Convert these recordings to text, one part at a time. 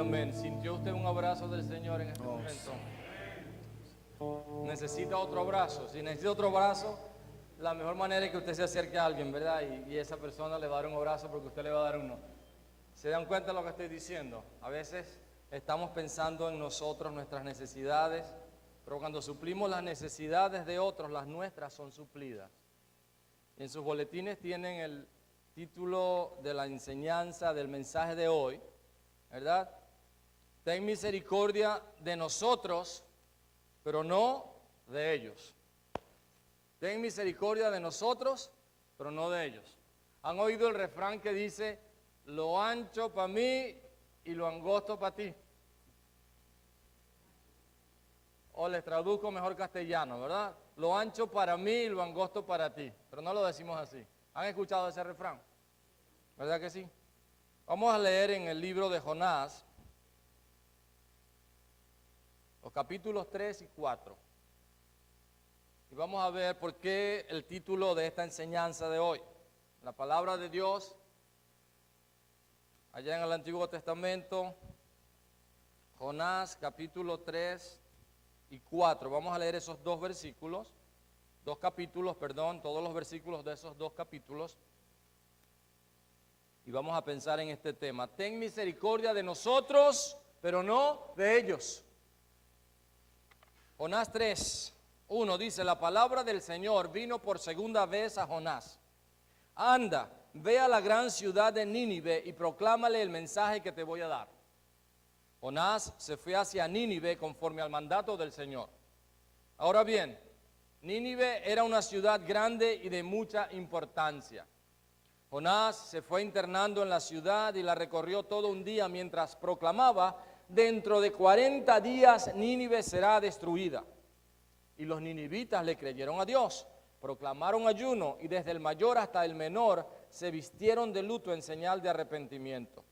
amén. ¿Sintió usted un abrazo del Señor en este momento? ¿Necesita otro abrazo? Si necesita otro abrazo, la mejor manera es que usted se acerque a alguien, ¿verdad? Y esa persona le va a dar un abrazo porque usted le va a dar uno. ¿Se dan cuenta de lo que estoy diciendo? A veces estamos pensando en nosotros, nuestras necesidades, pero cuando suplimos las necesidades de otros, las nuestras son suplidas. Y en sus boletines tienen el título de la enseñanza del mensaje de hoy, ¿verdad? Ten misericordia de nosotros, pero no de ellos. Ten misericordia de nosotros, pero no de ellos. ¿Han oído el refrán que dice, lo ancho para mí y lo angosto para ti? O les traduzco mejor castellano, ¿verdad? Lo ancho para mí y lo angosto para ti. Pero no lo decimos así. ¿Han escuchado ese refrán? ¿Verdad que sí? Vamos a leer en el libro de Jonás, los capítulos 3 y 4. Y vamos a ver por qué el título de esta enseñanza de hoy. La palabra de Dios, allá en el Antiguo Testamento, Jonás capítulo 3 y 4. Vamos a leer esos dos versículos, todos los versículos de esos dos capítulos. Y vamos a pensar en este tema. Ten misericordia de nosotros, pero no de ellos. Jonás 3:1 dice, la palabra del Señor vino por segunda vez a Jonás. Anda, ve a la gran ciudad de Nínive y proclámale el mensaje que te voy a dar. Jonás se fue hacia Nínive conforme al mandato del Señor. Ahora bien, Nínive era una ciudad grande y de mucha importancia. Jonás se fue internando en la ciudad y la recorrió todo un día mientras proclamaba, dentro de 40 días Nínive será destruida. Y los ninivitas le creyeron a Dios, proclamaron ayuno y desde el mayor hasta el menor se vistieron de luto en señal de arrepentimiento.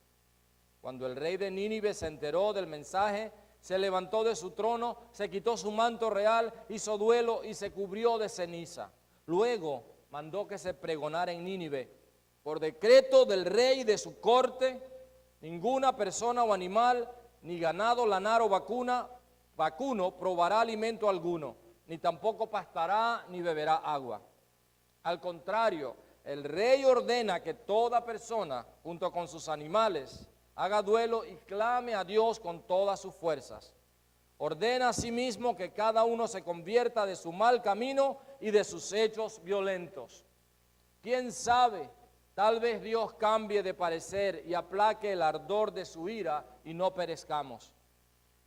Cuando el rey de Nínive se enteró del mensaje, se levantó de su trono, se quitó su manto real, hizo duelo y se cubrió de ceniza. Luego mandó que se pregonara en Nínive, por decreto del rey y de su corte, ninguna persona o animal, ni ganado, lanar o vacuno probará alimento alguno, ni tampoco pastará ni beberá agua. Al contrario, el rey ordena que toda persona, junto con sus animales, haga duelo y clame a Dios con todas sus fuerzas. Ordena asimismo que cada uno se convierta de su mal camino y de sus hechos violentos. ¿Quién sabe? Tal vez Dios cambie de parecer y aplaque el ardor de su ira y no perezcamos.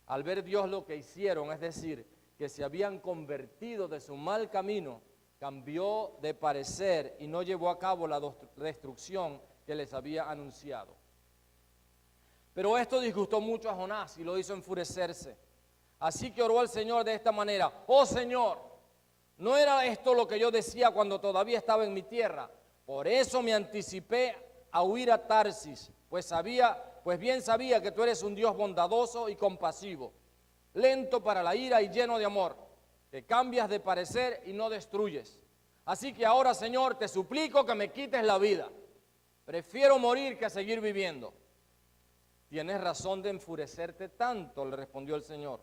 Al ver Dios lo que hicieron, es decir, que se habían convertido de su mal camino, cambió de parecer y no llevó a cabo la destrucción que les había anunciado. Pero esto disgustó mucho a Jonás y lo hizo enfurecerse. Así que oró al Señor de esta manera: oh Señor, ¿no era esto lo que yo decía cuando todavía estaba en mi tierra? Por eso me anticipé a huir a Tarsis, pues bien sabía que tú eres un Dios bondadoso y compasivo, lento para la ira y lleno de amor, que cambias de parecer y no destruyes. Así que ahora, Señor, te suplico que me quites la vida. Prefiero morir que seguir viviendo. Tienes razón de enfurecerte tanto, le respondió el Señor.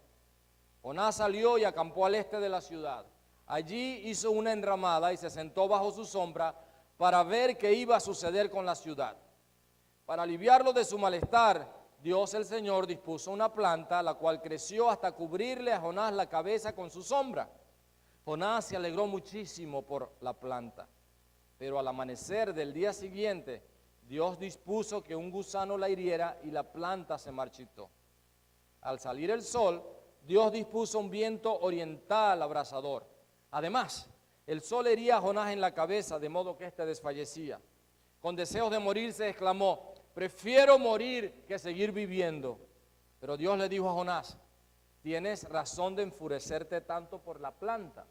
Jonás salió y acampó al este de la ciudad. Allí hizo una enramada y se sentó bajo su sombra para ver qué iba a suceder con la ciudad. Para aliviarlo de su malestar, Dios el Señor dispuso una planta, la cual creció hasta cubrirle a Jonás la cabeza con su sombra. Jonás se alegró muchísimo por la planta, pero al amanecer del día siguiente, Dios dispuso que un gusano la hiriera y la planta se marchitó. Al salir el sol, Dios dispuso un viento oriental abrasador. Además, el sol hería a Jonás en la cabeza, de modo que éste desfallecía. Con deseos de morir se exclamó: prefiero morir que seguir viviendo. Pero Dios le dijo a Jonás: tienes razón de enfurecerte tanto por la planta.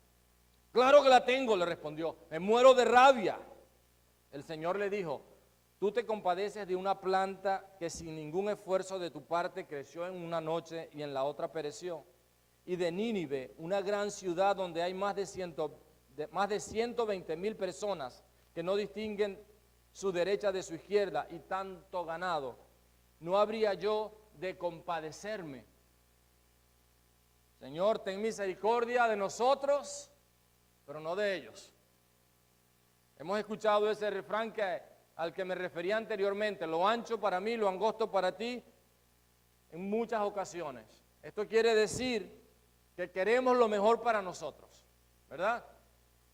Claro que la tengo, le respondió, me muero de rabia. El Señor le dijo: tú te compadeces de una planta que sin ningún esfuerzo de tu parte creció en una noche y en la otra pereció. Y de Nínive, una gran ciudad donde hay más de 120,000 personas que no distinguen su derecha de su izquierda y tanto ganado, ¿no habría yo de compadecerme. Señor, ten misericordia de nosotros, pero no de ellos. Hemos escuchado ese refrán al que me refería anteriormente: lo ancho para mí, lo angosto para ti, en muchas ocasiones. Esto quiere decir que queremos lo mejor para nosotros, ¿verdad?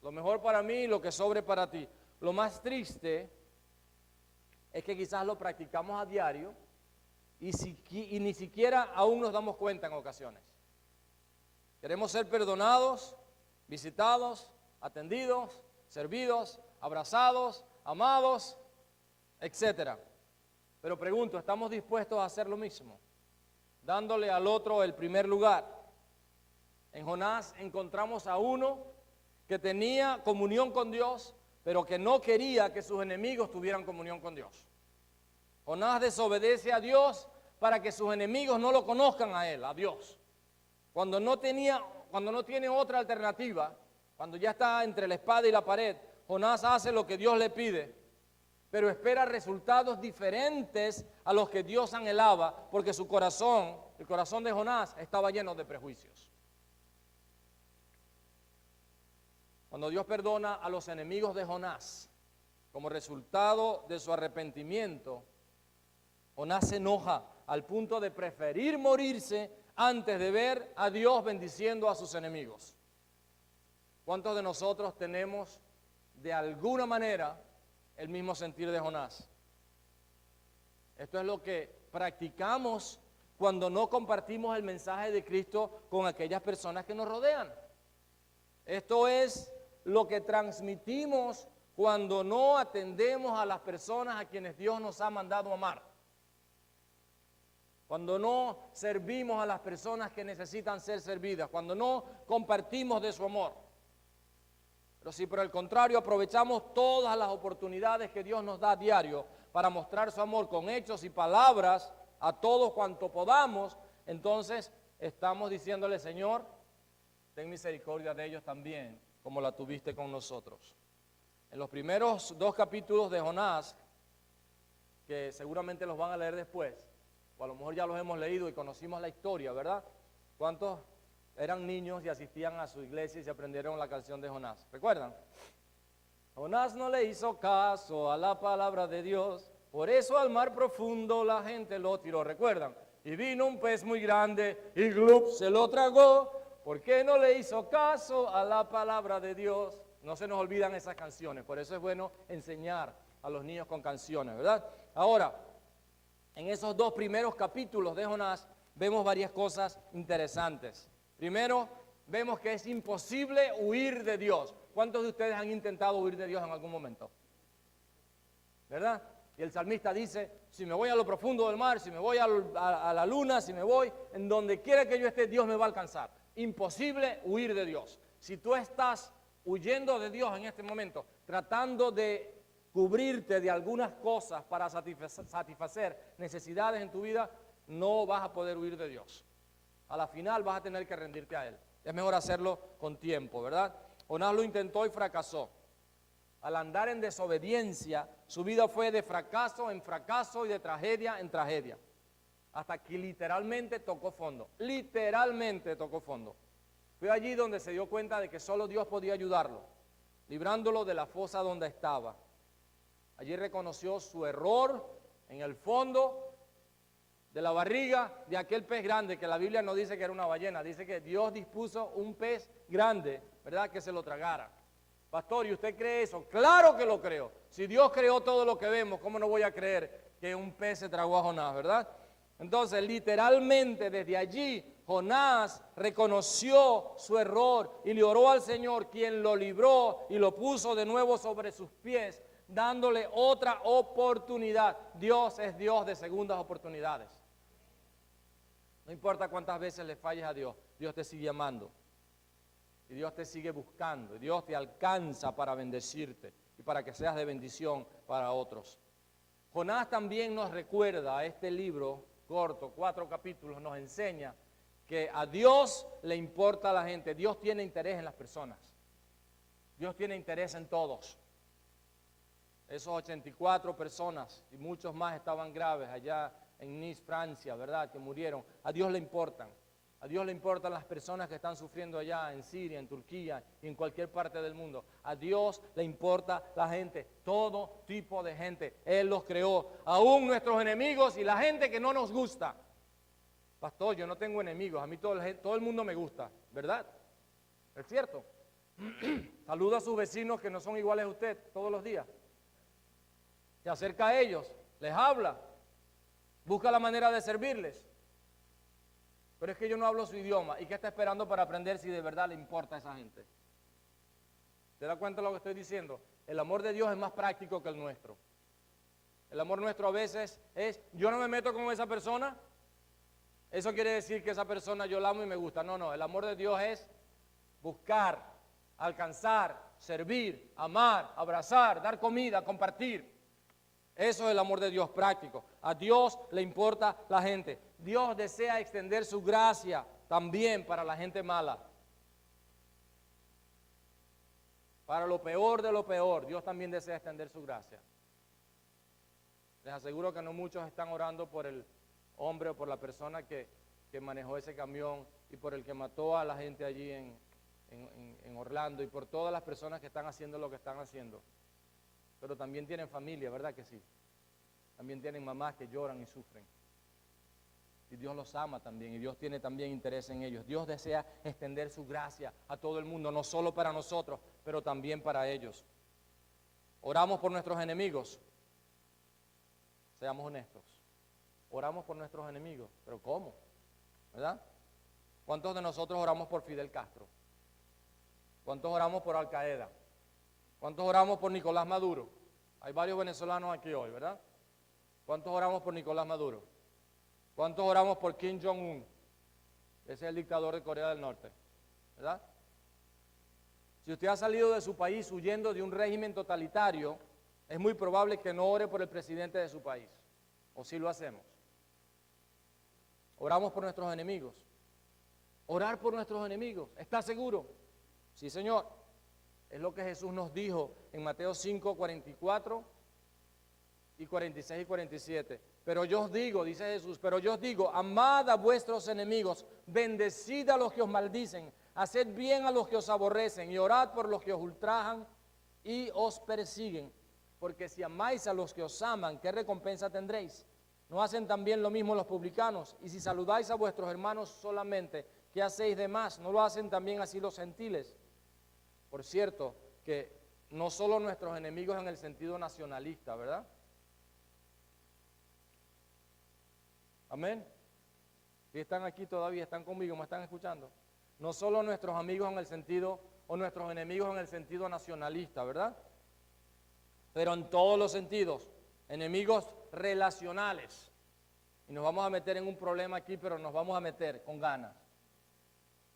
Lo mejor para mí y lo que sobre para ti. Lo más triste es que quizás lo practicamos a diario y ni siquiera aún nos damos cuenta en ocasiones. Queremos ser perdonados, visitados, atendidos, servidos, abrazados, amados, etcétera. Pero pregunto, ¿estamos dispuestos a hacer lo mismo? Dándole al otro el primer lugar. En Jonás encontramos a uno que tenía comunión con Dios, pero que no quería que sus enemigos tuvieran comunión con Dios. Jonás desobedece a Dios para que sus enemigos no lo conozcan a él, a Dios. Cuando no tiene otra alternativa, cuando ya está entre la espada y la pared, Jonás hace lo que Dios le pide, pero espera resultados diferentes a los que Dios anhelaba, porque su corazón, el corazón de Jonás, estaba lleno de prejuicios. Cuando Dios perdona a los enemigos de Jonás, como resultado de su arrepentimiento, Jonás se enoja al punto de preferir morirse antes de ver a Dios bendiciendo a sus enemigos. ¿Cuántos de nosotros tenemos de alguna manera el mismo sentir de Jonás? Esto es lo que practicamos cuando no compartimos el mensaje de Cristo con aquellas personas que nos rodean. Esto es lo que transmitimos cuando no atendemos a las personas a quienes Dios nos ha mandado amar. Cuando no servimos a las personas que necesitan ser servidas, cuando no compartimos de su amor. Pero si por el contrario aprovechamos todas las oportunidades que Dios nos da a diario para mostrar su amor con hechos y palabras a todos cuanto podamos, entonces estamos diciéndole: Señor, ten misericordia de ellos también, como la tuviste con nosotros. En los primeros 2 capítulos de Jonás, que seguramente los van a leer después, o a lo mejor ya los hemos leído y conocimos la historia, ¿verdad? ¿Cuántos eran niños y asistían a su iglesia y se aprendieron la canción de Jonás? ¿Recuerdan? Jonás no le hizo caso a la palabra de Dios, por eso al mar profundo la gente lo tiró. ¿Recuerdan? Y vino un pez muy grande y ¡glup! Se lo tragó. ¿Por qué no le hizo caso a la palabra de Dios? No se nos olvidan esas canciones, por eso es bueno enseñar a los niños con canciones, ¿verdad? Ahora, en esos 2 primeros capítulos de Jonás vemos varias cosas interesantes. Primero, vemos que es imposible huir de Dios. ¿Cuántos de ustedes han intentado huir de Dios en algún momento? ¿Verdad? Y el salmista dice: si me voy a lo profundo del mar, si me voy a la luna, si me voy, en donde quiera que yo esté, Dios me va a alcanzar. Imposible huir de Dios. Si tú estás huyendo de Dios en este momento, tratando de cubrirte de algunas cosas para satisfacer necesidades en tu vida, no vas a poder huir de Dios. A la final vas a tener que rendirte a Él. Es mejor hacerlo con tiempo, ¿verdad? Jonás lo intentó y fracasó. Al andar en desobediencia, su vida fue de fracaso en fracaso y de tragedia en tragedia, hasta que literalmente tocó fondo. Literalmente tocó fondo. Fue allí donde se dio cuenta de que solo Dios podía ayudarlo, librándolo de la fosa donde estaba. Allí reconoció su error en el fondo de la barriga de aquel pez grande, que la Biblia no dice que era una ballena, dice que Dios dispuso un pez grande, ¿verdad?, que se lo tragara. Pastor, ¿y usted cree eso? Claro que lo creo. Si Dios creó todo lo que vemos, ¿cómo no voy a creer que un pez se tragó a Jonás, verdad? Entonces, literalmente desde allí, Jonás reconoció su error y le oró al Señor, quien lo libró y lo puso de nuevo sobre sus pies, dándole otra oportunidad. Dios es Dios de segundas oportunidades. No importa cuántas veces le falles a Dios, Dios te sigue amando. Y Dios te sigue buscando. Y Dios te alcanza para bendecirte y para que seas de bendición para otros. Jonás también nos recuerda, este libro corto, 4 capítulos, nos enseña que a Dios le importa a la gente. Dios tiene interés en las personas. Dios tiene interés en todos. Esos 84 personas y muchos más estaban graves allá en Nice, Francia, ¿verdad? Que murieron. A Dios le importan. A Dios le importan las personas que están sufriendo allá en Siria, en Turquía y en cualquier parte del mundo. A Dios le importa la gente, todo tipo de gente. Él los creó, aún nuestros enemigos y la gente que no nos gusta. Pastor, yo no tengo enemigos, a mí todo el mundo me gusta, ¿verdad? ¿Es cierto? Saluda a sus vecinos que no son iguales a usted todos los días. Se acerca a ellos, les habla, busca la manera de servirles. Pero es que yo no hablo su idioma. ¿Y qué está esperando para aprender si de verdad le importa a esa gente? ¿Se da cuenta de lo que estoy diciendo? El amor de Dios es más práctico que el nuestro. El amor nuestro a veces es, yo no me meto con esa persona. Eso quiere decir que esa persona yo la amo y me gusta. No, no, el amor de Dios es buscar, alcanzar, servir, amar, abrazar, dar comida, compartir. Eso es el amor de Dios práctico. A Dios le importa la gente. Dios desea extender su gracia también para la gente mala. Para lo peor de lo peor, Dios también desea extender su gracia. Les aseguro que no muchos están orando por el hombre o por la persona que manejó ese camión y por el que mató a la gente allí en Orlando y por todas las personas que están haciendo lo que están haciendo. Pero también tienen familia, ¿verdad que sí? También tienen mamás que lloran y sufren. Y Dios los ama también, y Dios tiene también interés en ellos. Dios desea extender su gracia a todo el mundo, no solo para nosotros, pero también para ellos. Oramos por nuestros enemigos. Seamos honestos. Oramos por nuestros enemigos, pero ¿cómo? ¿Verdad? ¿Cuántos de nosotros oramos por Fidel Castro? ¿Cuántos oramos por Al Qaeda? ¿Cuántos oramos por Nicolás Maduro? Hay varios venezolanos aquí hoy, ¿verdad? ¿Cuántos oramos por Nicolás Maduro? ¿Cuántos oramos por Kim Jong-un? Ese es el dictador de Corea del Norte, ¿verdad? Si usted ha salido de su país huyendo de un régimen totalitario, es muy probable que no ore por el presidente de su país. ¿O sí lo hacemos? Oramos por nuestros enemigos. Orar por nuestros enemigos. ¿Está seguro? Sí, Señor. Es lo que Jesús nos dijo en Mateo 5, 44 y 46 y 47. Pero yo os digo, dice Jesús, pero yo os digo, amad a vuestros enemigos, bendecid a los que os maldicen, haced bien a los que os aborrecen y orad por los que os ultrajan y os persiguen. Porque si amáis a los que os aman, ¿qué recompensa tendréis? ¿No hacen también lo mismo los publicanos? Y si saludáis a vuestros hermanos solamente, ¿qué hacéis de más? ¿No lo hacen también así los gentiles? Por cierto, que no solo nuestros enemigos en el sentido nacionalista, ¿verdad? Amén. Si están aquí todavía, están conmigo, me están escuchando. No solo nuestros amigos en el sentido, o nuestros enemigos en el sentido nacionalista, ¿verdad? Pero en todos los sentidos, enemigos relacionales. Y nos vamos a meter en un problema aquí, pero nos vamos a meter con ganas.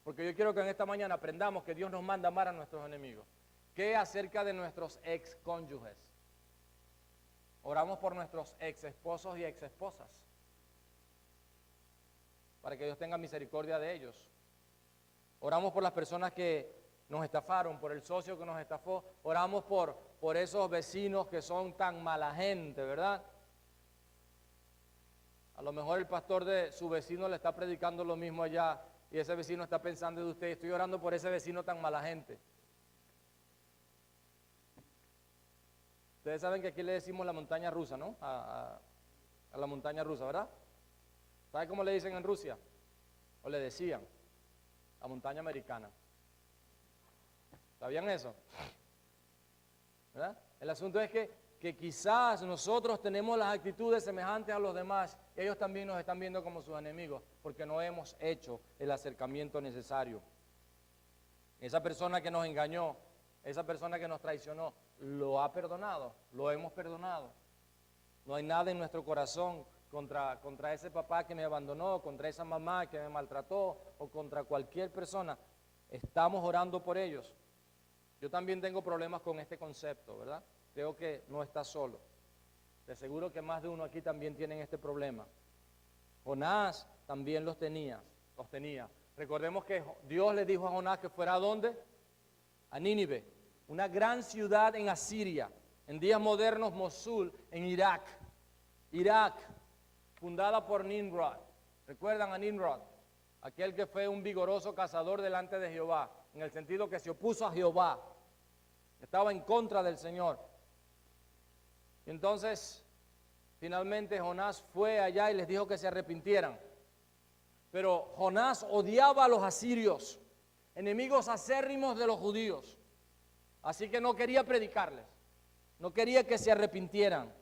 Porque yo quiero que en esta mañana aprendamos que Dios nos manda amar a nuestros enemigos. ¿Qué acerca de nuestros ex cónyuges? Oramos por nuestros ex esposos y ex esposas, para que Dios tenga misericordia de ellos. Oramos por las personas que nos estafaron, por el socio que nos estafó. Oramos por esos vecinos que son tan mala gente, ¿verdad? A lo mejor el pastor de su vecino le está predicando lo mismo allá y ese vecino está pensando de usted. Estoy orando por ese vecino tan mala gente. Ustedes saben que aquí le decimos la montaña rusa, ¿no? A la montaña rusa, ¿verdad? ¿Sabe cómo le dicen en Rusia? O le decían, la montaña americana. ¿Sabían eso? ¿Verdad? El asunto es que quizás nosotros tenemos las actitudes semejantes a los demás y ellos también nos están viendo como sus enemigos porque no hemos hecho el acercamiento necesario. Esa persona que nos engañó, esa persona que nos traicionó, lo ha perdonado, lo hemos perdonado. No hay nada en nuestro corazón contra ese papá que me abandonó, contra esa mamá que me maltrató o contra cualquier persona. Estamos orando por ellos. Yo también tengo problemas con este concepto, ¿verdad? Creo que no está solo. De seguro que más de uno aquí también tienen este problema. Jonás también los tenía. Recordemos que Dios le dijo a Jonás que fuera ¿a dónde? A Nínive, una gran ciudad en Asiria. En días modernos, Mosul, en Irak. fundada por Nimrod. ¿Recuerdan a Nimrod? Aquel que fue un vigoroso cazador delante de Jehová, en el sentido que se opuso a Jehová, estaba en contra del Señor. Y entonces, finalmente Jonás fue allá y les dijo que se arrepintieran. Pero Jonás odiaba a los asirios, enemigos acérrimos de los judíos. Así que no quería predicarles, no quería que se arrepintieran,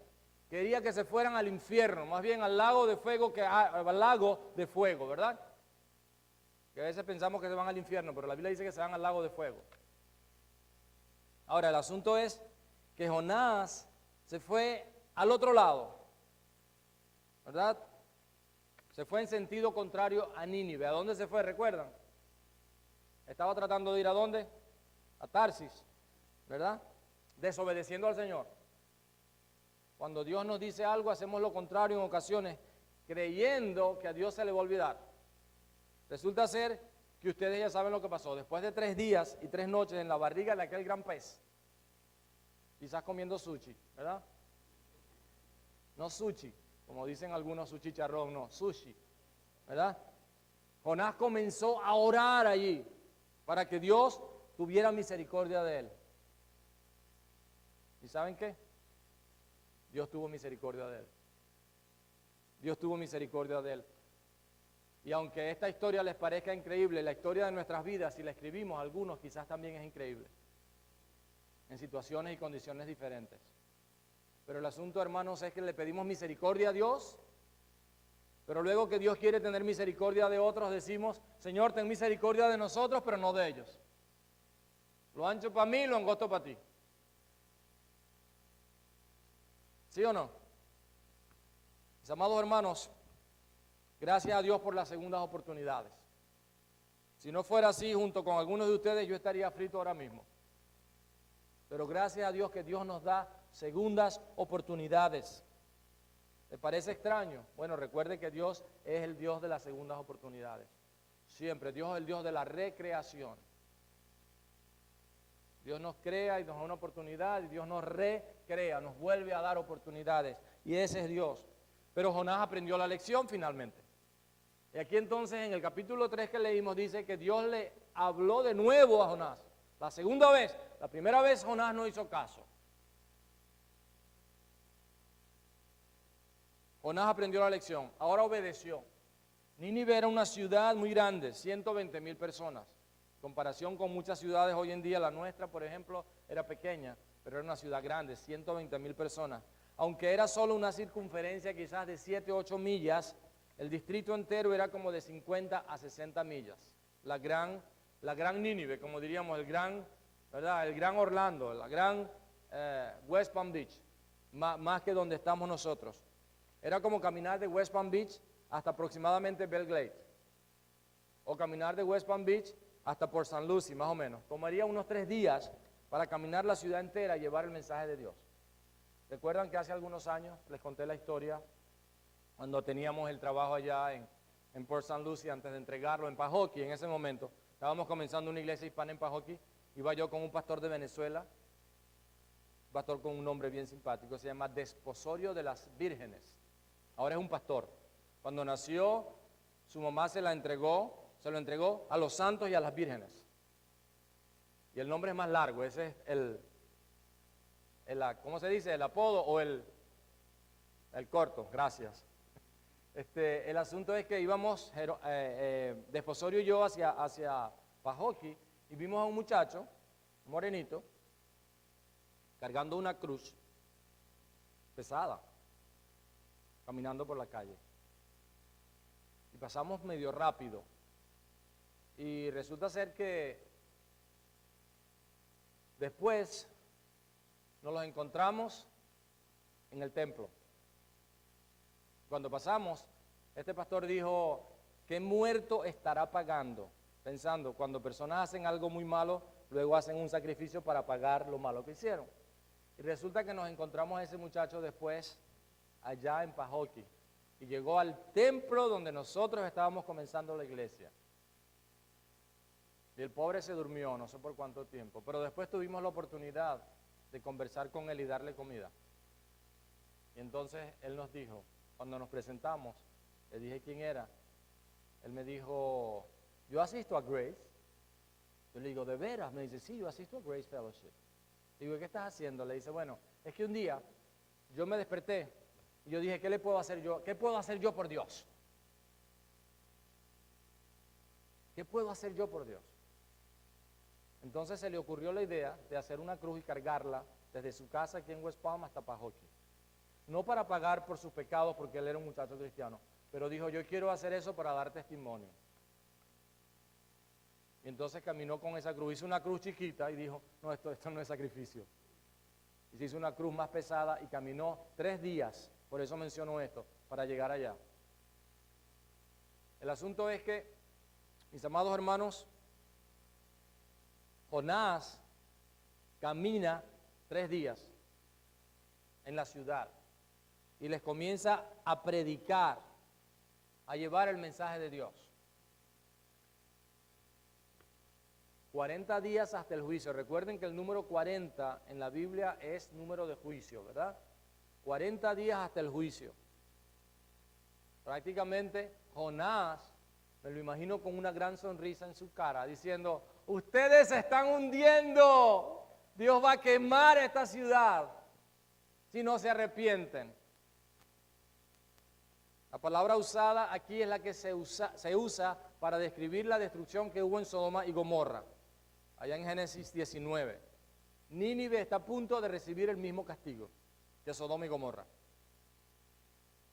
quería que se fueran al infierno, más bien al lago de fuego, al lago de fuego, ¿verdad? Que a veces pensamos que se van al infierno, pero la Biblia dice que se van al lago de fuego. Ahora, el asunto es que Jonás se fue al otro lado, ¿verdad? Se fue en sentido contrario a Nínive. ¿A dónde se fue? ¿Recuerdan? Estaba tratando de ir ¿a dónde? A Tarsis, ¿verdad? Desobedeciendo al Señor. Cuando Dios nos dice algo, hacemos lo contrario en ocasiones, creyendo que a Dios se le va a olvidar. Resulta ser que ustedes ya saben lo que pasó. Después de 3 días y 3 noches en la barriga de aquel gran pez, quizás comiendo sushi, ¿verdad? No sushi, como dicen algunos, su chicharrón, no, sushi, ¿verdad? Jonás comenzó a orar allí para que Dios tuviera misericordia de él. ¿Y saben qué? Dios tuvo misericordia de él. Dios tuvo misericordia de él. Y aunque esta historia les parezca increíble, la historia de nuestras vidas, si la escribimos algunos, quizás también es increíble, en situaciones y condiciones diferentes. Pero el asunto, hermanos, es que le pedimos misericordia a Dios, pero luego que Dios quiere tener misericordia de otros, decimos, Señor, ten misericordia de nosotros, pero no de ellos. Lo ancho para mí, lo angosto para ti. ¿Sí o no? Mis amados hermanos, gracias a Dios por las segundas oportunidades. Si no fuera así, junto con algunos de ustedes, yo estaría frito ahora mismo. Pero gracias a Dios que Dios nos da segundas oportunidades. ¿Le parece extraño? Bueno, recuerde que Dios es el Dios de las segundas oportunidades. Siempre, Dios es el Dios de la recreación. Dios nos crea y nos da una oportunidad y Dios nos recrea, nos vuelve a dar oportunidades. Y ese es Dios. Pero Jonás aprendió la lección finalmente. Y aquí entonces en el capítulo 3 que leímos dice que Dios le habló de nuevo a Jonás. La segunda vez, la primera vez Jonás no hizo caso. Jonás aprendió la lección, ahora obedeció. Nínive era una ciudad muy grande, 120,000 personas. En comparación con muchas ciudades hoy en día, la nuestra, por ejemplo, era pequeña, pero era una ciudad grande, 120,000 personas. Aunque era solo una circunferencia quizás de 7 o 8 millas, el distrito entero era como de 50 a 60 millas. La gran Nínive, como diríamos, ¿verdad? El gran Orlando, la gran West Palm Beach, más que donde estamos nosotros. Era como caminar de West Palm Beach hasta aproximadamente Belle Glade, o caminar de West Palm Beach hasta Port St. Lucie, más o menos. Tomaría unos 3 días para caminar la ciudad entera y llevar el mensaje de Dios. ¿Recuerdan que hace algunos años les conté la historia cuando teníamos el trabajo allá en Port St. Lucie antes de entregarlo en Pahokee? En ese momento estábamos comenzando una iglesia hispana en Pahokee. Iba yo con un pastor de Venezuela, un pastor con un nombre bien simpático, se llama Desposorio de las Vírgenes. Ahora es un pastor. Cuando nació, su mamá se lo entregó a los santos y a las vírgenes. Y el nombre es más largo, ese es ¿cómo se dice? El apodo o el corto, gracias. El asunto es que íbamos, Desposorio y yo, hacia Pahokee, y vimos a un muchacho, un morenito, cargando una cruz pesada, caminando por la calle. Y pasamos medio rápido. Y resulta ser que después nos los encontramos en el templo. Cuando pasamos, este pastor dijo, ¿qué muerto estará pagando? Pensando, cuando personas hacen algo muy malo, luego hacen un sacrificio para pagar lo malo que hicieron. Y resulta que nos encontramos a ese muchacho después allá en Pahokee. Y llegó al templo donde nosotros estábamos comenzando la iglesia. Y el pobre se durmió, no sé por cuánto tiempo. Pero después tuvimos la oportunidad de conversar con él y darle comida. Y entonces él nos dijo, Cuando nos presentamos, le dije quién era. Él me dijo, yo asisto a Grace. Yo le digo, ¿de veras? Me dice, sí, yo asisto a Grace Fellowship. Le digo, ¿qué estás haciendo? Le dice, bueno, es que un día yo me desperté y yo dije, ¿qué le puedo hacer yo? ¿Qué puedo hacer yo por Dios? ¿Qué puedo hacer yo por Dios? Entonces se le ocurrió la idea de hacer una cruz y cargarla desde su casa aquí en West Palm hasta Pahokee. No para pagar por sus pecados, porque él era un muchacho cristiano, pero dijo, yo quiero hacer eso para dar testimonio. Y entonces caminó con esa cruz, hizo una cruz chiquita y dijo, no, esto no es sacrificio. Y se hizo una cruz más pesada y caminó 3 días, por eso menciono esto, para llegar allá. El asunto es que, mis amados hermanos, Jonás camina 3 días en la ciudad y les comienza a predicar, a llevar el mensaje de Dios. 40 días hasta el juicio. Recuerden que el número 40 en la Biblia es número de juicio, ¿verdad? 40 días hasta el juicio. Prácticamente Jonás, me lo imagino con una gran sonrisa en su cara, diciendo, ustedes se están hundiendo, Dios va a quemar esta ciudad si no se arrepienten. La palabra usada aquí es la que se usa para describir la destrucción que hubo en Sodoma y Gomorra, allá en Génesis 19. Nínive está a punto de recibir el mismo castigo que Sodoma y Gomorra.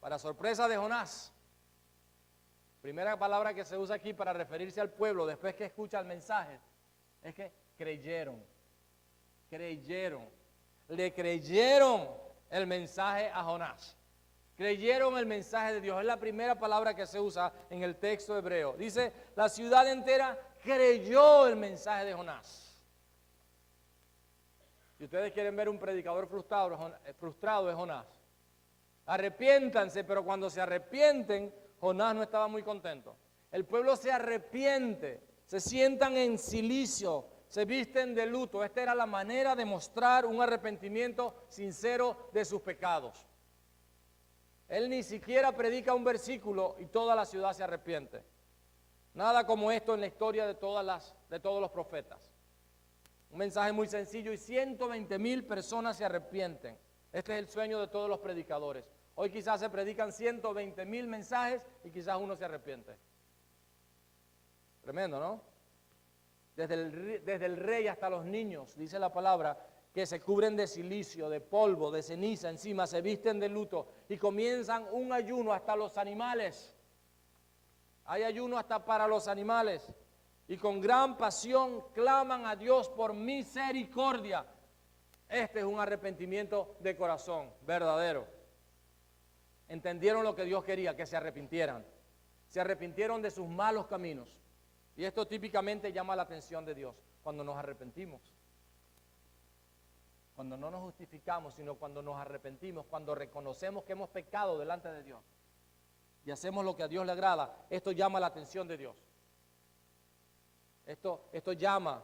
Para sorpresa de Jonás, primera palabra que se usa aquí para referirse al pueblo después que escucha el mensaje, es que creyeron, le creyeron el mensaje a Jonás. Creyeron el mensaje de Dios. Es la primera palabra que se usa en el texto hebreo. Dice, la ciudad entera creyó el mensaje de Jonás. Si ustedes quieren ver un predicador frustrado es Jonás. Arrepiéntanse, pero cuando se arrepienten, Jonás no estaba muy contento. El pueblo se arrepiente, se sientan en silicio, se visten de luto. Esta era la manera de mostrar un arrepentimiento sincero de sus pecados. Él ni siquiera predica un versículo y toda la ciudad se arrepiente. Nada como esto en la historia de todos los profetas. Un mensaje muy sencillo y 120,000 personas se arrepienten. Este es el sueño de todos los predicadores. Hoy quizás se predican 120,000 mensajes y quizás uno se arrepiente. Tremendo, ¿no? Desde el rey hasta los niños, dice la palabra, que se cubren de silicio, de polvo, de ceniza encima, se visten de luto y comienzan un ayuno hasta los animales. Hay ayuno hasta para los animales. Y con gran pasión claman a Dios por misericordia. Este es un arrepentimiento de corazón, verdadero. Entendieron lo que Dios quería, que se arrepintieran. Se arrepintieron de sus malos caminos. Y esto típicamente llama la atención de Dios, cuando nos arrepentimos. Cuando no nos justificamos, sino cuando nos arrepentimos, cuando reconocemos que hemos pecado delante de Dios y hacemos lo que a Dios le agrada, esto llama la atención de Dios. Esto llama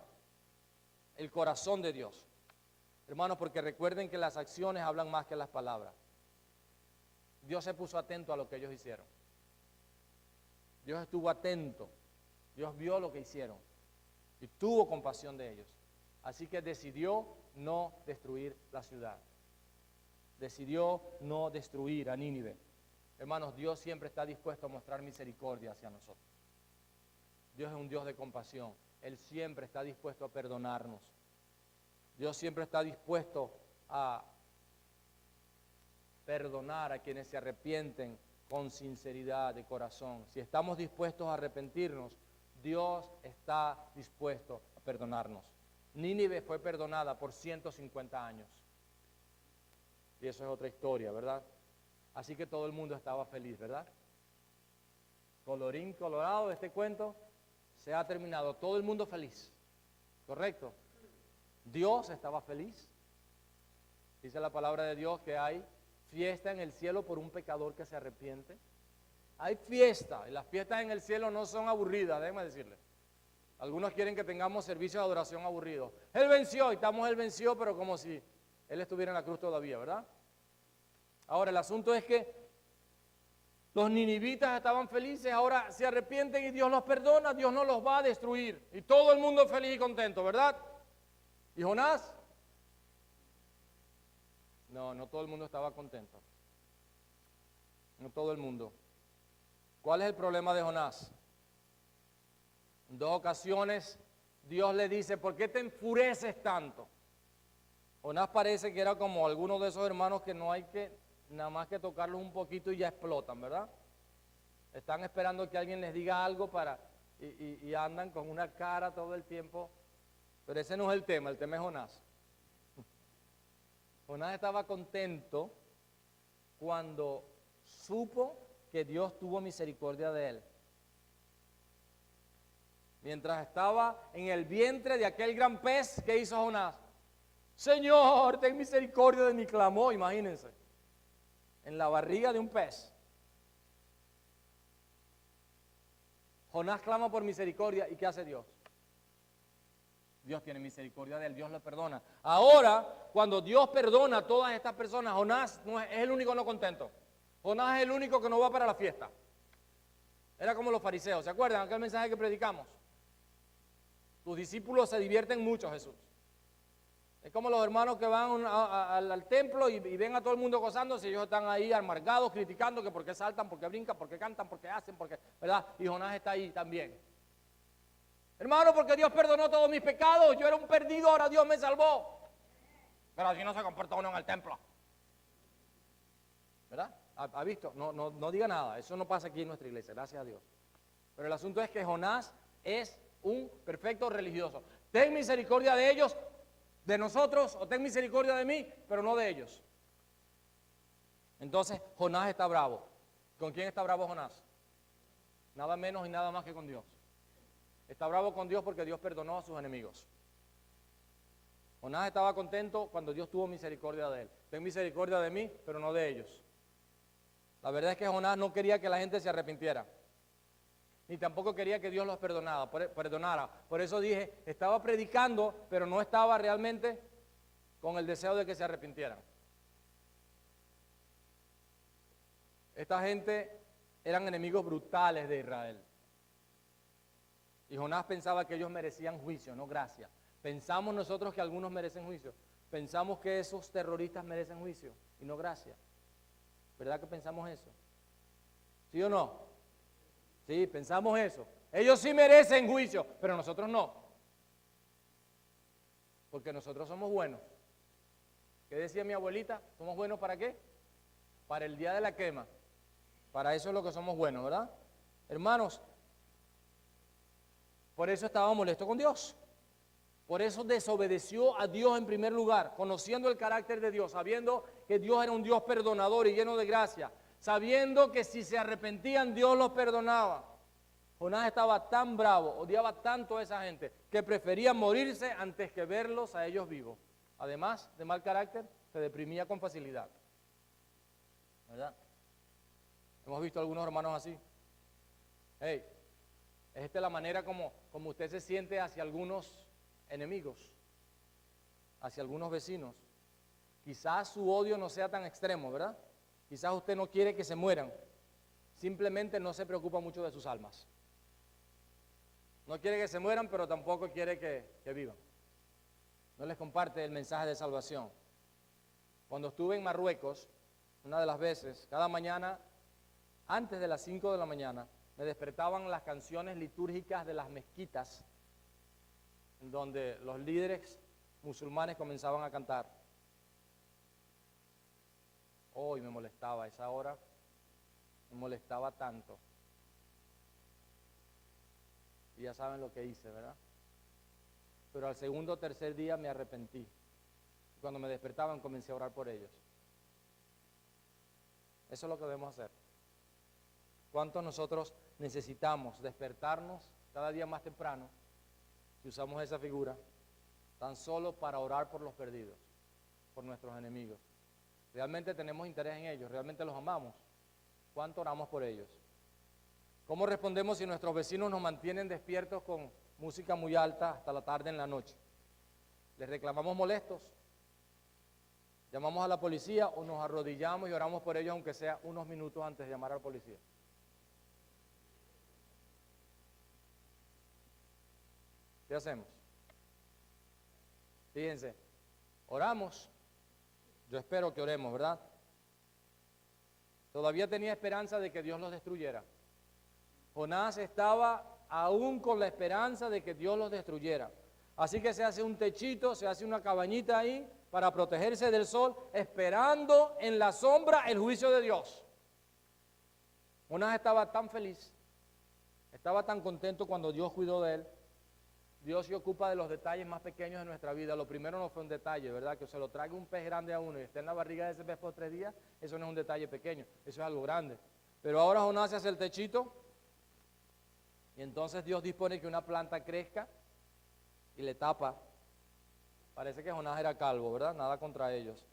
el corazón de Dios. Hermanos, porque recuerden que las acciones hablan más que las palabras. Dios se puso atento a lo que ellos hicieron. Dios estuvo atento. Dios vio lo que hicieron y tuvo compasión de ellos. Así que decidió no destruir la ciudad. Decidió no destruir a Nínive. Hermanos, Dios siempre está dispuesto a mostrar misericordia hacia nosotros. Dios es un Dios de compasión. Él siempre está dispuesto a perdonarnos. Dios siempre está dispuesto a perdonar a quienes se arrepienten con sinceridad de corazón. Si estamos dispuestos a arrepentirnos, Dios está dispuesto a perdonarnos. Nínive fue perdonada por 150 años. Y eso es otra historia, ¿verdad? Así que todo el mundo estaba feliz, ¿verdad? Colorín colorado, este cuento se ha terminado. Todo el mundo feliz, ¿correcto? Dios estaba feliz. Dice la palabra de Dios que hay fiesta en el cielo por un pecador que se arrepiente. Hay fiesta, y las fiestas en el cielo no son aburridas, déjenme decirles. Algunos quieren que tengamos servicios de adoración aburridos. Él venció, y Él venció, pero como si Él estuviera en la cruz todavía, ¿verdad? Ahora, el asunto es que Los ninivitas estaban felices, ahora se arrepienten y Dios los perdona, Dios no los va a destruir. Y todo el mundo feliz y contento, ¿verdad? ¿Y Jonás? No todo el mundo estaba contento. No todo el mundo. ¿Cuál es el problema de Jonás? En 2 ocasiones Dios le dice, ¿por qué te enfureces tanto? Jonás parece que era como algunos de esos hermanos que no hay que, nada más que tocarlos un poquito y ya explotan, ¿verdad? Están esperando que alguien les diga algo y andan con una cara todo el tiempo. Pero ese no es el tema es Jonás. Jonás estaba contento cuando supo que Dios tuvo misericordia de él. Mientras estaba en el vientre de aquel gran pez, ¿qué hizo Jonás? Señor, ten misericordia de mí, clamó, imagínense, en la barriga de un pez. Jonás clama por misericordia, ¿y qué hace Dios? Dios tiene misericordia de él, Dios lo perdona. Ahora, cuando Dios perdona a todas estas personas, Jonás no es el único no contento. Jonás es el único que no va para la fiesta. Era como los fariseos, ¿se acuerdan aquel mensaje que predicamos? Tus discípulos se divierten mucho, Jesús. Es como los hermanos que van al templo y ven a todo el mundo gozándose, y ellos están ahí amargados, criticando que por qué saltan, por qué brincan, por qué cantan, por qué hacen, ¿verdad? Y Jonás está ahí también. Hermano, porque Dios perdonó todos mis pecados, yo era un perdido, ahora Dios me salvó. Pero así no se comporta uno en el templo. ¿Verdad? ¿Ha visto? No diga nada, eso no pasa aquí en nuestra iglesia, gracias a Dios. Pero el asunto es que Jonás es un perfecto religioso. Ten misericordia de ellos, de nosotros, o ten misericordia de mí, pero no de ellos. Entonces Jonás está bravo. ¿Con quién está bravo Jonás? Nada menos y nada más que con Dios. Está bravo con Dios porque Dios perdonó a sus enemigos. Jonás estaba contento cuando Dios tuvo misericordia de él. Ten misericordia de mí, pero no de ellos. La verdad es que Jonás no quería que la gente se arrepintiera. Ni tampoco quería que Dios los perdonara. Por eso dije, estaba predicando, pero no estaba realmente con el deseo de que se arrepintieran. Esta gente eran enemigos brutales de Israel. Y Jonás pensaba que ellos merecían juicio, no gracia. Pensamos nosotros que algunos merecen juicio. Pensamos que esos terroristas merecen juicio y no gracia. ¿Verdad que pensamos eso? ¿Sí o no? Sí, pensamos eso. Ellos sí merecen juicio, pero nosotros no. Porque nosotros somos buenos. ¿Qué decía mi abuelita? ¿Somos buenos para qué? Para el día de la quema. Para eso es lo que somos buenos, ¿verdad? Hermanos, por eso estaba molesto con Dios. Por eso desobedeció a Dios en primer lugar, conociendo el carácter de Dios, sabiendo que Dios era un Dios perdonador y lleno de gracia, sabiendo que si se arrepentían Dios los perdonaba. Jonás estaba tan bravo, odiaba tanto a esa gente, que prefería morirse antes que verlos a ellos vivos. Además de mal carácter, se deprimía con facilidad. ¿Verdad? Hemos visto algunos hermanos así. Hey, ¿es esta la manera como usted se siente hacia algunos enemigos, hacia algunos vecinos? Quizás su odio no sea tan extremo, ¿verdad? Quizás usted no quiere que se mueran, simplemente no se preocupa mucho de sus almas. No quiere que se mueran, pero tampoco quiere que vivan. No les comparte el mensaje de salvación. Cuando estuve en Marruecos, una de las veces, cada mañana, antes de las 5 de la mañana, me despertaban las canciones litúrgicas de las mezquitas, en donde los líderes musulmanes comenzaban a cantar. Y me molestaba, a esa hora me molestaba tanto. Y ya saben lo que hice, ¿verdad? Pero al segundo o tercer día me arrepentí. Cuando me despertaban comencé a orar por ellos. Eso es lo que debemos hacer. ¿Cuántos nosotros necesitamos despertarnos cada día más temprano, si usamos esa figura, tan solo para orar por los perdidos, por nuestros enemigos? ¿Realmente tenemos interés en ellos? ¿Realmente los amamos? ¿Cuánto oramos por ellos? ¿Cómo respondemos si nuestros vecinos nos mantienen despiertos con música muy alta hasta la tarde en la noche? ¿Les reclamamos molestos? Llamamos a la policía o nos arrodillamos y oramos por ellos, aunque sea unos minutos antes de llamar a la policía. ¿Qué hacemos? Fíjense, oramos. Yo espero que oremos, ¿verdad? Todavía tenía esperanza de que Dios los destruyera. Jonás estaba aún con la esperanza de que Dios los destruyera. Así que se hace un techito, se hace una cabañita ahí para protegerse del sol, esperando en la sombra el juicio de Dios. Jonás estaba tan feliz, estaba tan contento cuando Dios cuidó de él. Dios se ocupa de los detalles más pequeños de nuestra vida. Lo primero no fue un detalle, ¿verdad? Que se lo traiga un pez grande a uno y esté en la barriga de ese pez por 3 días, eso no es un detalle pequeño, eso es algo grande. Pero ahora Jonás se hace el techito y entonces Dios dispone que una planta crezca y le tapa. Parece que Jonás era calvo, ¿verdad? Nada contra ellos.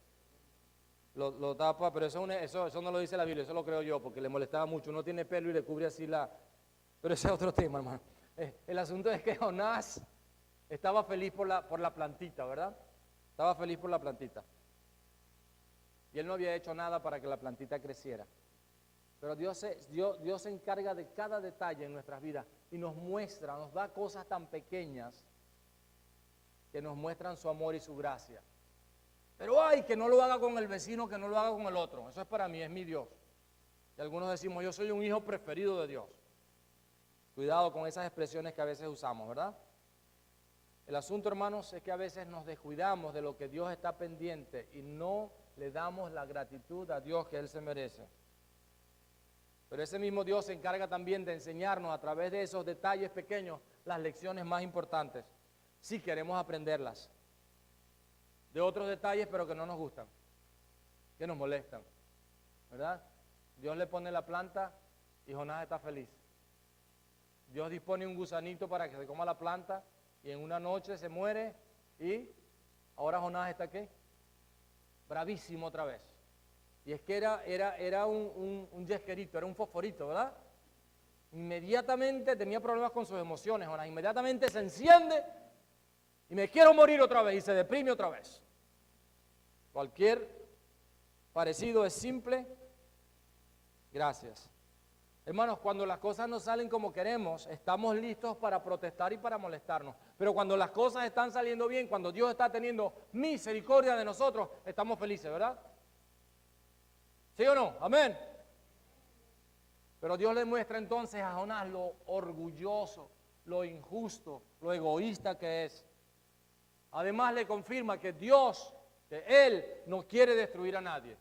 Lo tapa, pero eso no lo dice la Biblia, eso lo creo yo, porque le molestaba mucho. Uno tiene pelo y le cubre así la... Pero ese es otro tema, hermano. El asunto es que Jonás estaba feliz por la plantita, ¿verdad? Estaba feliz por la plantita. Y él no había hecho nada para que la plantita creciera. Pero Dios se encarga de cada detalle en nuestras vidas y nos muestra, nos da cosas tan pequeñas que nos muestran su amor y su gracia. Pero ay, que no lo haga con el vecino, que no lo haga con el otro. Eso es para mí, es mi Dios. Y algunos decimos, yo soy un hijo preferido de Dios. Cuidado con esas expresiones que a veces usamos, ¿verdad? El asunto, hermanos, es que a veces nos descuidamos de lo que Dios está pendiente y no le damos la gratitud a Dios que Él se merece. Pero ese mismo Dios se encarga también de enseñarnos a través de esos detalles pequeños las lecciones más importantes, si queremos aprenderlas. De otros detalles, pero que no nos gustan, que nos molestan, ¿verdad? Dios le pone la planta y Jonás está feliz. Dios dispone un gusanito para que se coma la planta y en una noche se muere y ahora Jonás está ¿qué? Bravísimo otra vez. Y es que era un yesquerito, era un fosforito, ¿verdad? Inmediatamente tenía problemas con sus emociones, Jonás. Inmediatamente se enciende y me quiero morir otra vez y se deprime otra vez. Cualquier parecido es simple. Gracias. Hermanos, cuando las cosas no salen como queremos, estamos listos para protestar y para molestarnos. Pero cuando las cosas están saliendo bien, cuando Dios está teniendo misericordia de nosotros, estamos felices, ¿verdad? ¿Sí o no? Amén. Pero Dios le muestra entonces a Jonás lo orgulloso, lo injusto, lo egoísta que es. Además le confirma que Dios, que Él no quiere destruir a nadie.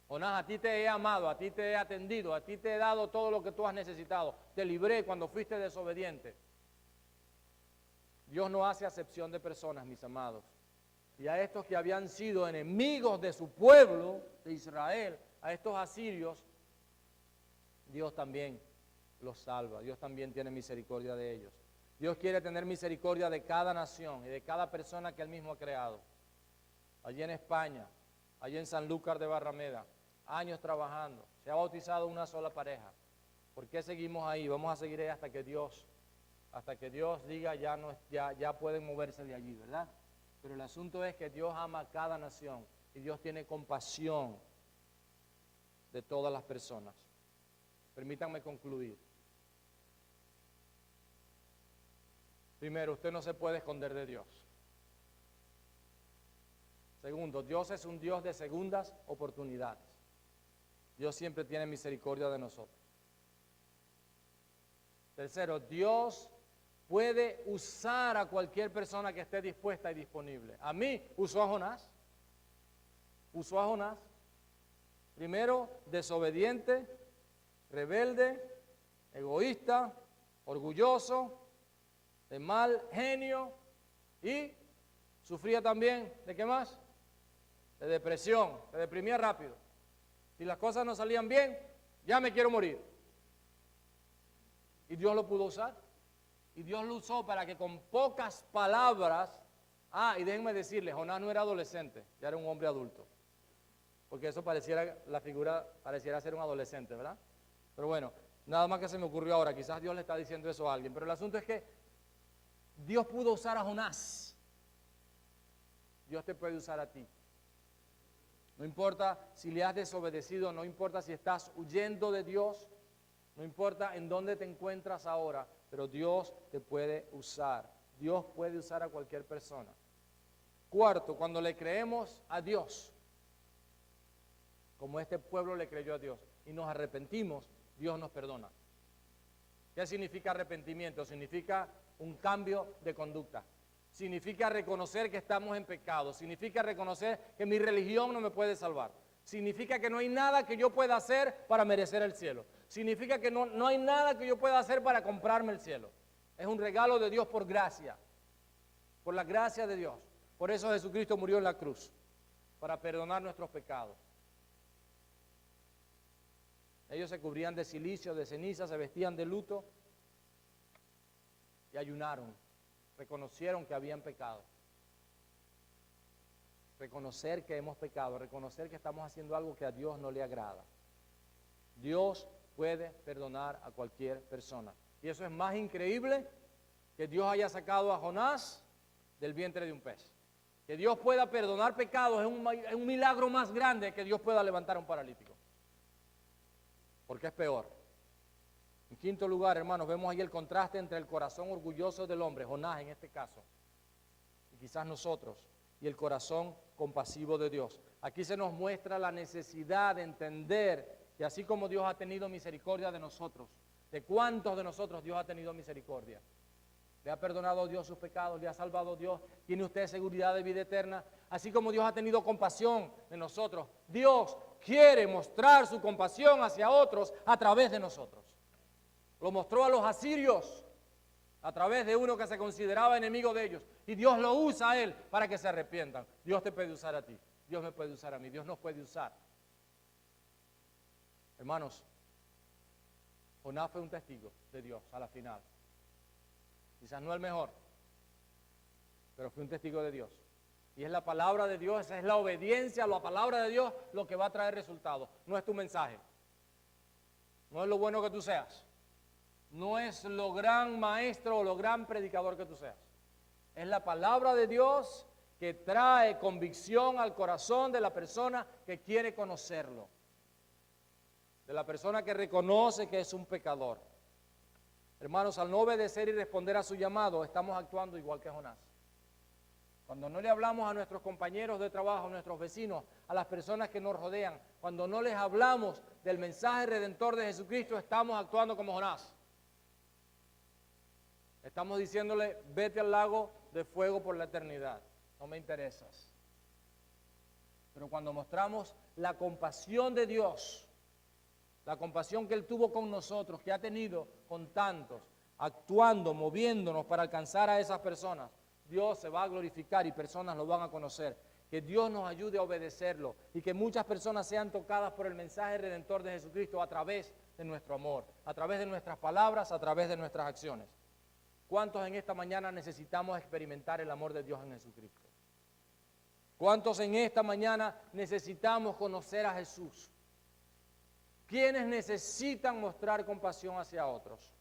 Jonás, a ti te he amado, a ti te he atendido, a ti te he dado todo lo que tú has necesitado. Te libré cuando fuiste desobediente. Dios no hace acepción de personas, mis amados. Y a estos que habían sido enemigos de su pueblo, de Israel, a estos asirios, Dios también los salva. Dios también tiene misericordia de ellos. Dios quiere tener misericordia de cada nación y de cada persona que Él mismo ha creado. Allí en España, allí en Sanlúcar de Barrameda, años trabajando, se ha bautizado una sola pareja. ¿Por qué seguimos ahí? Vamos a seguir ahí hasta que Dios diga ya pueden moverse de allí, ¿verdad? Pero el asunto es que Dios ama a cada nación y Dios tiene compasión de todas las personas. Permítanme concluir. Primero, usted no se puede esconder de Dios. Segundo, Dios es un Dios de segundas oportunidades. Dios siempre tiene misericordia de nosotros. Tercero, Dios puede usar a cualquier persona que esté dispuesta y disponible. A mí usó a Jonás. Usó a Jonás. Primero, desobediente, rebelde, egoísta, orgulloso, de mal genio y sufría también, ¿de qué más? De depresión, se deprimía rápido. Si las cosas no salían bien, ya me quiero morir. Y Dios lo pudo usar. Y Dios lo usó para que con pocas palabras, y déjenme decirles, Jonás no era adolescente, ya era un hombre adulto. Porque eso la figura pareciera ser un adolescente, ¿verdad? Pero bueno, nada más que se me ocurrió ahora, quizás Dios le está diciendo eso a alguien. Pero el asunto es que Dios pudo usar a Jonás. Dios te puede usar a ti. No importa si le has desobedecido, no importa si estás huyendo de Dios, no importa en dónde te encuentras ahora, pero Dios te puede usar. Dios puede usar a cualquier persona. Cuarto, cuando le creemos a Dios, como este pueblo le creyó a Dios, y nos arrepentimos, Dios nos perdona. ¿Qué significa arrepentimiento? Significa un cambio de conducta. Significa reconocer que estamos en pecado. Significa reconocer que mi religión no me puede salvar. Significa que no hay nada que yo pueda hacer para merecer el cielo. Significa que no hay nada que yo pueda hacer para comprarme el cielo. Es un regalo de Dios por gracia. Por la gracia de Dios. Por eso Jesucristo murió en la cruz. Para perdonar nuestros pecados. Ellos se cubrían de silicio, de ceniza, se vestían de luto y ayunaron. Reconocieron que habían pecado. Reconocer que hemos pecado, reconocer que estamos haciendo algo que a Dios no le agrada. Dios puede perdonar a cualquier persona. Y eso es más increíble que Dios haya sacado a Jonás del vientre de un pez. Que Dios pueda perdonar pecados es un milagro más grande que Dios pueda levantar a un paralítico. Porque es peor. En quinto lugar, hermanos, vemos ahí el contraste entre el corazón orgulloso del hombre, Jonás en este caso, y quizás nosotros, y el corazón compasivo de Dios. Aquí se nos muestra la necesidad de entender que así como Dios ha tenido misericordia de nosotros, ¿de cuántos de nosotros Dios ha tenido misericordia? ¿Le ha perdonado Dios sus pecados? ¿Le ha salvado Dios? ¿Tiene usted seguridad de vida eterna? Así como Dios ha tenido compasión de nosotros, Dios quiere mostrar su compasión hacia otros a través de nosotros. Lo mostró a los asirios a través de uno que se consideraba enemigo de ellos. Y Dios lo usa a él para que se arrepientan. Dios te puede usar a ti. Dios me puede usar a mí. Dios nos puede usar. Hermanos, Jonás fue un testigo de Dios a la final. Quizás no el mejor, pero fue un testigo de Dios. Y es la palabra de Dios, esa es la obediencia a la palabra de Dios lo que va a traer resultados. No es tu mensaje. No es lo bueno que tú seas. No es lo gran maestro o lo gran predicador que tú seas. Es la palabra de Dios que trae convicción al corazón de la persona que quiere conocerlo. De la persona que reconoce que es un pecador. Hermanos, al no obedecer y responder a su llamado, estamos actuando igual que Jonás. Cuando no le hablamos a nuestros compañeros de trabajo, a nuestros vecinos, a las personas que nos rodean, cuando no les hablamos del mensaje redentor de Jesucristo, estamos actuando como Jonás. Estamos diciéndole, vete al lago de fuego por la eternidad, no me interesas. Pero cuando mostramos la compasión de Dios, la compasión que Él tuvo con nosotros, que ha tenido con tantos, actuando, moviéndonos para alcanzar a esas personas, Dios se va a glorificar y personas lo van a conocer. Que Dios nos ayude a obedecerlo y que muchas personas sean tocadas por el mensaje redentor de Jesucristo a través de nuestro amor, a través de nuestras palabras, a través de nuestras acciones. ¿Cuántos en esta mañana necesitamos experimentar el amor de Dios en Jesucristo? ¿Cuántos en esta mañana necesitamos conocer a Jesús? ¿Quiénes necesitan mostrar compasión hacia otros?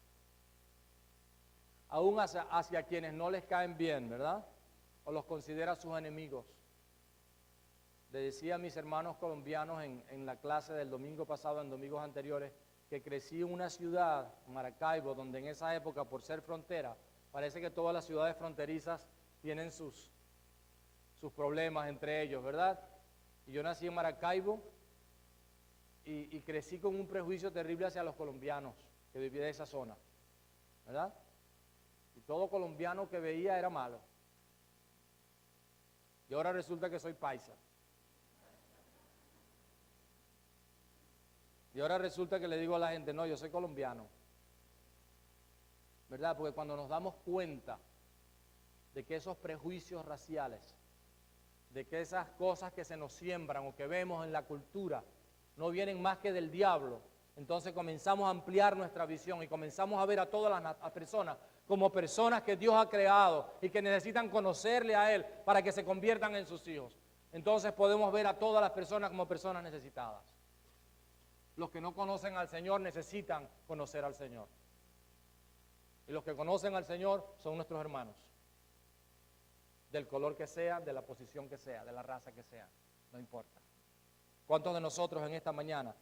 Aún hacia quienes no les caen bien, ¿verdad? O los considera sus enemigos. Le decía a mis hermanos colombianos en la clase del domingo pasado, en domingos anteriores, que crecí en una ciudad, Maracaibo, donde en esa época, por ser frontera, parece que todas las ciudades fronterizas tienen sus problemas entre ellos, ¿verdad? Y yo nací en Maracaibo y crecí con un prejuicio terrible hacia los colombianos que vivían de esa zona, ¿verdad? Y todo colombiano que veía era malo. Y ahora resulta que soy paisa. Y ahora resulta que le digo a la gente, no, yo soy colombiano. ¿Verdad? Porque cuando nos damos cuenta de que esos prejuicios raciales, de que esas cosas que se nos siembran o que vemos en la cultura no vienen más que del diablo, entonces comenzamos a ampliar nuestra visión y comenzamos a ver a todas las personas como personas que Dios ha creado y que necesitan conocerle a Él para que se conviertan en sus hijos. Entonces podemos ver a todas las personas como personas necesitadas. Los que no conocen al Señor necesitan conocer al Señor. Y los que conocen al Señor son nuestros hermanos. Del color que sea, de la posición que sea, de la raza que sea, no importa. ¿Cuántos de nosotros en esta mañana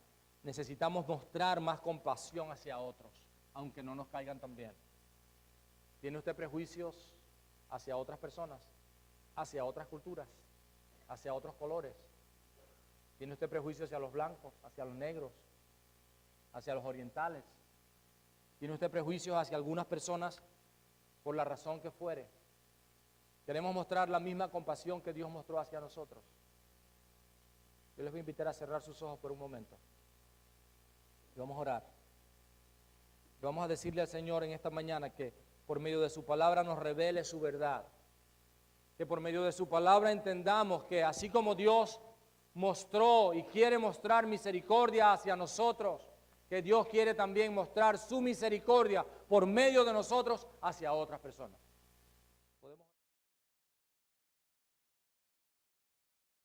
necesitamos mostrar más compasión hacia otros, aunque no nos caigan tan bien? ¿Tiene usted prejuicios hacia otras personas, hacia otras culturas, hacia otros colores? ¿Tiene usted prejuicios hacia los blancos, hacia los negros, hacia los orientales? ¿Tiene usted prejuicios hacia algunas personas por la razón que fuere? Queremos mostrar la misma compasión que Dios mostró hacia nosotros. Yo les voy a invitar a cerrar sus ojos por un momento. Y vamos a orar. Y vamos a decirle al Señor en esta mañana que por medio de su palabra nos revele su verdad. Que por medio de su palabra entendamos que así como Dios mostró y quiere mostrar misericordia hacia nosotros, que Dios quiere también mostrar su misericordia por medio de nosotros hacia otras personas.